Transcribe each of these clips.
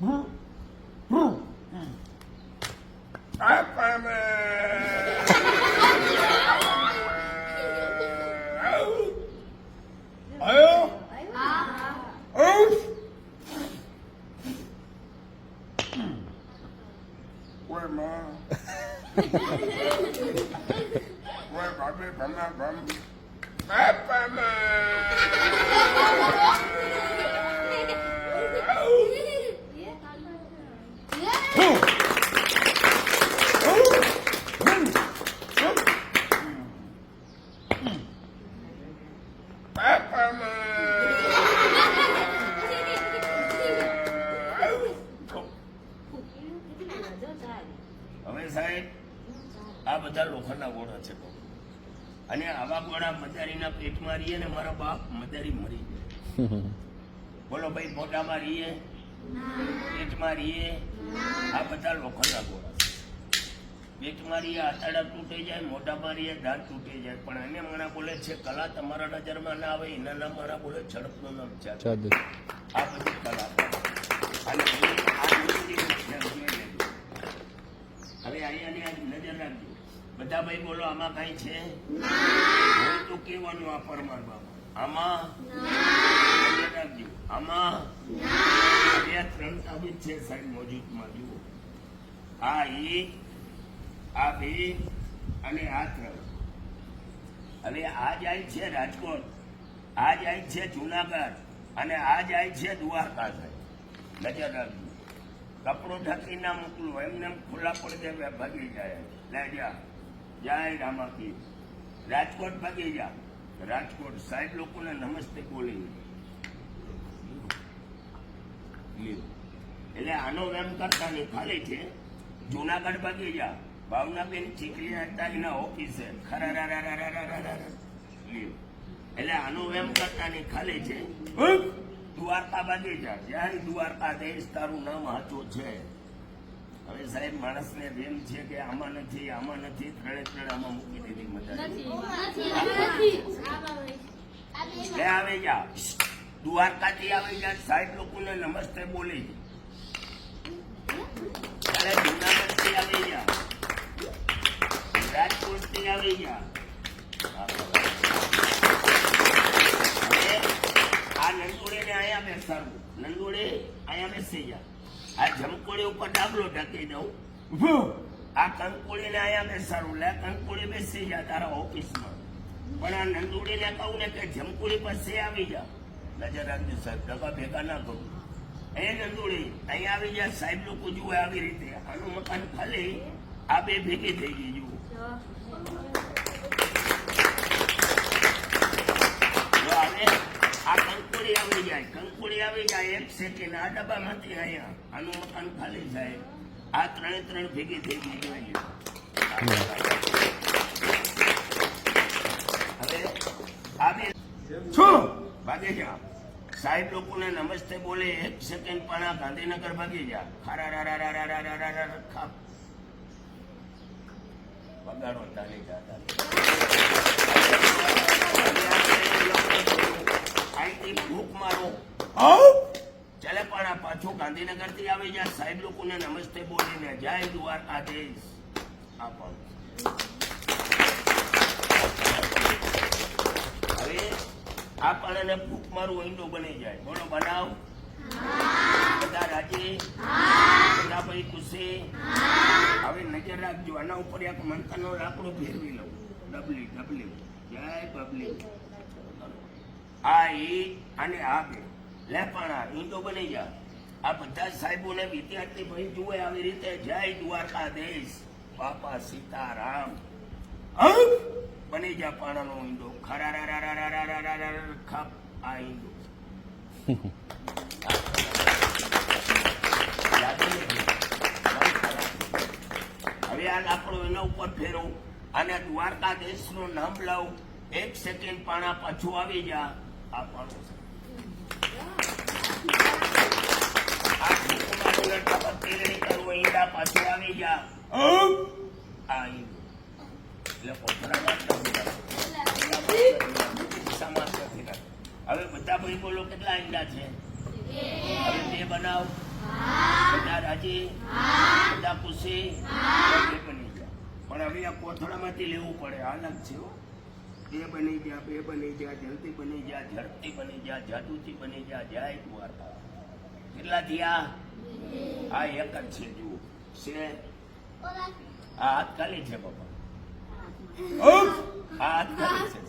હવે સાહેબ આ બધા લોખંડના ગોળા છે અને આવા ગોળા મદારીના પેટમાં રહીએ ને મારા બાપ મદારી મરી જાય. બોલો ભાઈ, મોઢામાં રહીએ, પેટમાં રહીએ, આ બધા લોખંડના ગોળા. પેટમાં રહીએ આંતરડા તૂટી જાય, મોઢામાં રહીએ દાંત તૂટી જાય. પણ એને મને બોલે છે કલા તમારા નજરમાં ના આવે, એના નામ મારા બોલે ઝડપનું નામ ચાલે. આ બધી કલા અને હવે અહીંયા નજર રાખજો બધા ભાઈ. બોલો આમાં કઈ છે? હું તો કેવાનું આ પરમાર બાબા આમાં નજર રાખજો. આમાં બે ત્રણ સાબિત છે સાહેબ મોજૂદમાં. જુઓ, આ એક, આ બે અને આ ત્રણ. હવે આ જાય છે રાજકોટ, આ જાય છે જુનાગઢ અને આ જાય છે દ્વારકા. સાહેબ નજર રાખજો. કપડો ઢાંકી ના મોકલું, એમને ખુલ્લા પડી જાય, ભાગી જાય. લે જા, જય રામાકી. રાજકોટ ભાગી જા. રાજકોટ સાહેબ લોકોને નમસ્તે બોલી. એટલે આનો વેમ કરતા નહીં, ખાલી છે. જુનાગઢ ભાગી જા. ભાવનાબેન ચીકલી હતા એના ઓફિસે. એટલે આનો વેમ કરતા નહીં, ખાલી છે. દ્વારકા બાજુ જા. જય દ્વારકા દેશ, તારું નામ હાચું છે. હવે સાહેબ માણસને એમ છે કે આમાં નથી, આમાં નથી, ત્રણે ત્રણ આમાં મૂકી દીધી મજા. આવે જા, દ્વારકાથી આવી જા. સાહેબ લોકોને નમસ્તે બોલી. જુનાગઢ થી આવી જા, રાજકોટ થી આવી જા. આ નંદોડી ને અહીંયા બેસાડવું, નંદોડી અહીંયા બેસી જા. આ જમકોડી ઉપર ડાબલો ઢકી દઉં. આ કંકોડી ને અહીંયા બેસાડવું. લે કંકોડી બેસી જા તારા ઓફિસમાં. પણ આ નંદોડી ને કહું ને કે જમકોડી પાસે આવી જા. નજર રાખજો સાહેબ, ડબ્બા ભેગા ના કરું. એ નંદોડી અહીંયા આવી જા. સાહેબ લોકો જુએ આવી રીતે. આનું મકાન ખાલી, આ બે ભેગી થઈ ગઈ. જુઓ, આ કંકોડી આવી જાય, કંકોડી આવી જાય. એક સેકન્ડ આ ડબ્બામાંથી અહીંયા આનું મકાન ખાલી થાય. આ ત્રણે ત્રણ ભેગી થઈ ગઈ. હવે આ બે શું ભાગી જા. સાહેબ લોકોને નમસ્તે બોલે. એક સેકન્ડ પણ આ ગાંધીનગર ભાગી જા. બગાડો તાલી જા. ભૂખ મારો ચાલે પણ આ પાછું ગાંધીનગર થી આવી જાય. સાહેબ લોકોને નમસ્તે બોલીને જય દ્વારકા દેશ. હવે આ પણ ભૂખ મારું ઈંડો બની જાય. બોલો બનાવ. બધા રાજી, બધા ભાઈ ખુશી. હવે નજર રાખજો. આના ઉપર એક મંથનનો લાકડો ફેરવી લઉં. ડબલી ડબલી જય બબલી. આ એ અને આ બે લે પણ આ ઈંડો બની જા. આ બધા સાહેબોને વિદ્યાર્થી ભાઈ જુએ આવી રીતે જય દ્વારકા દેશ. બાપા સીતારામ બની જા. પાણાનો ઈંડો ખપ. આ ઈંડો હવે આ લાકડો એના ઉપર ફેરવું અને દ્વારકા દેશ નું નામ લાવું. એક સેકન્ડ પાણા પાછું આવી જા. આ પાણું ઈંડા પાછું આવી જા. આ હવે બધા ભાઈ બોલો કેટલા ઈંડા છે? હવે બે બનાવ. બધા રાજી? બધા ખુશી? બે બની જા. પણ હવે આ કોથળામાંથી લેવું પડે, અલગ છે હો. બે બની જા, બે બની જા, જલ્દી બની જા, ઝડપથી બની જા, જાદુથી બની જા, જય દ્વારકા. કેટલા થયા? આ એક જ છે, જુઓ છે. આ હાથ ખાલી છે બાપા, આ હાથ ખાલી છે.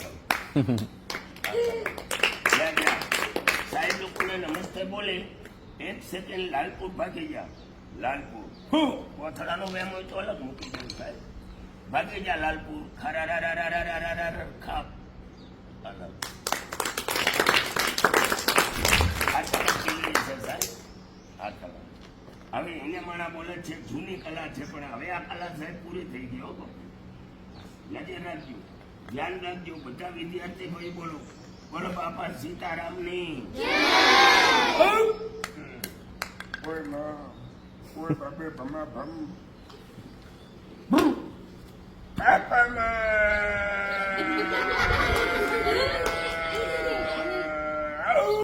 સાહેબ લોકોને નમસ્તે બોલે, 1 સેકન્ડ લાલપુર ભાગી જા. લાલપુર કોથળાનો વેમ હોય તો અલગ મૂકી દઉં સાહેબ. ભાગી જા લાલપુર. ખરા ખાપ અલગ. આ કલા કેવી છે સાહેબ? આ કલા હવે એને માણા બોલે છે જૂની કલા છે, પણ હવે આ કલા સાહેબ પૂરી થઈ ગઈ હો. નજર રાખજો, ધ્યાન રાખજો. બધા વિદ્યાર્થી ભાઈ બોલો, બોલો બાપા સીતારામની. કોઈ બાપે ભમા ભમ